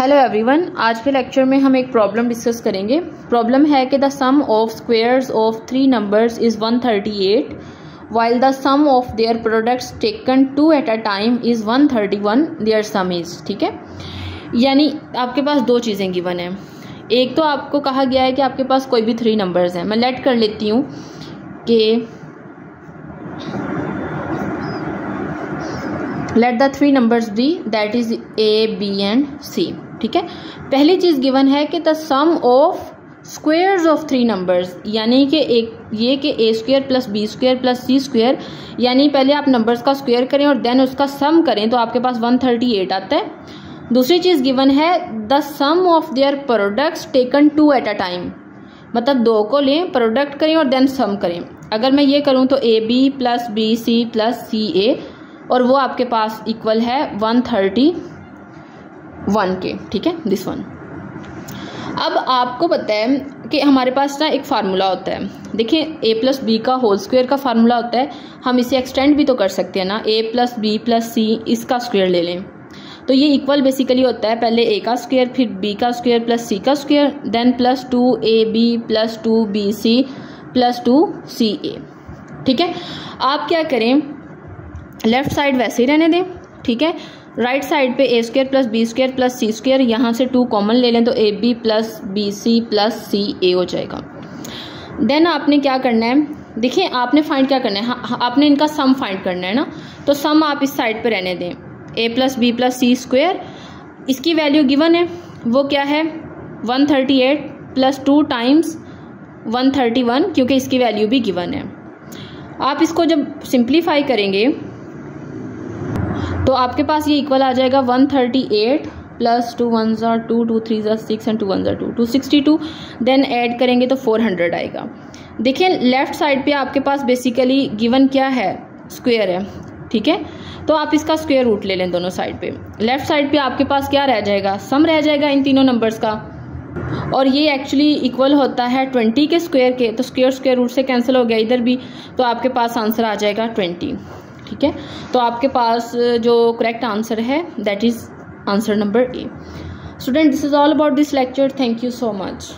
Hello everyone, आज के lecture में हम एक प्रॉब्लम डिस्कस करेंगे। प्रॉब्लम है कि the sum of squares of three numbers is 138 while the sum of their products taken two at a time is 131 their sum is। ठीक है, यानी आपके पास दो चीज़ें गिवन है। एक तो आपको कहा गया है कि आपके पास कोई भी थ्री नंबर्स हैं। मैं लेट कर लेती हूँ कि let the three numbers be that is A B and C. ठीक है, पहली चीज़ गिवन है कि the sum of squares of three numbers, यानी कि एक ये कि A square plus B square plus C square, यानी पहले आप नंबर्स का स्क्वेयर करें और देन उसका सम करें तो आपके पास 138 आता है। दूसरी चीज़ गिवन है the sum of their products taken two at a time, मतलब दो को लें, प्रोडक्ट करें और देन सम करें। अगर मैं ये करूँ तो A B plus B C plus C A, और वो आपके पास इक्वल है 131 के। ठीक है, दिस वन। अब आपको पता है कि हमारे पास ना एक फार्मूला होता है। देखिए, ए प्लस बी का होल स्क्वायर का फार्मूला होता है। हम इसे एक्सटेंड भी तो कर सकते हैं ना, ए प्लस बी प्लस सी इसका स्क्वायर ले लें तो ये इक्वल बेसिकली होता है पहले ए का स्क्वायर, फिर बी का स्क्वायर प्लस सी का square, then plus 2ab plus 2bc plus 2ca। ठीक है, आप क्या करें, लेफ्ट साइड वैसे ही रहने दें। ठीक है, राइट साइड पे A square plus B square plus C square, यहाँ से 2 कॉमन ले लें तो A B plus B C plus C A हो जाएगा। देन आपने क्या करना है, देखिए आपने फाइंड क्या करना है, आपने इनका सम फाइंड करना है ना, तो सम आप इस साइड पे रहने दें। ए plus B plus C square, इसकी वैल्यू गिवन है, वो क्या है 138 प्लस 2 टाइम्स 131, क्योंकि इसकी वैल्यू भी गिवन है। आप इसको जब सिंप्लीफाई करेंगे तो आपके पास ये इक्वल आ जाएगा 138 plus 2 1s are 2 2 3s are 6 and 2 1s are 2 262। Then add करेंगे तो 400 आएगा। देखिए लेफ्ट साइड पे आपके पास बेसिकली गिवन क्या है, स्क्वायर है। ठीक है, तो आप इसका स्क्वायर रूट ले लें दोनों साइड पे। लेफ्ट साइड पे आपके पास क्या रह जाएगा, सम रह जाएगा इन तीनों नंबर्स का, और ये एक्चुअली इक्वल होता है 20 के स्क्वायर के, तो स्क्वायर रूट से कैंसिल हो गया इधर भी, तो आपके पास आंसर आ जाएगा 20। ठीक है, तो आपके पास जो करेक्ट आंसर है that is answer number A. Student, this is all about this lecture. Thank you so much.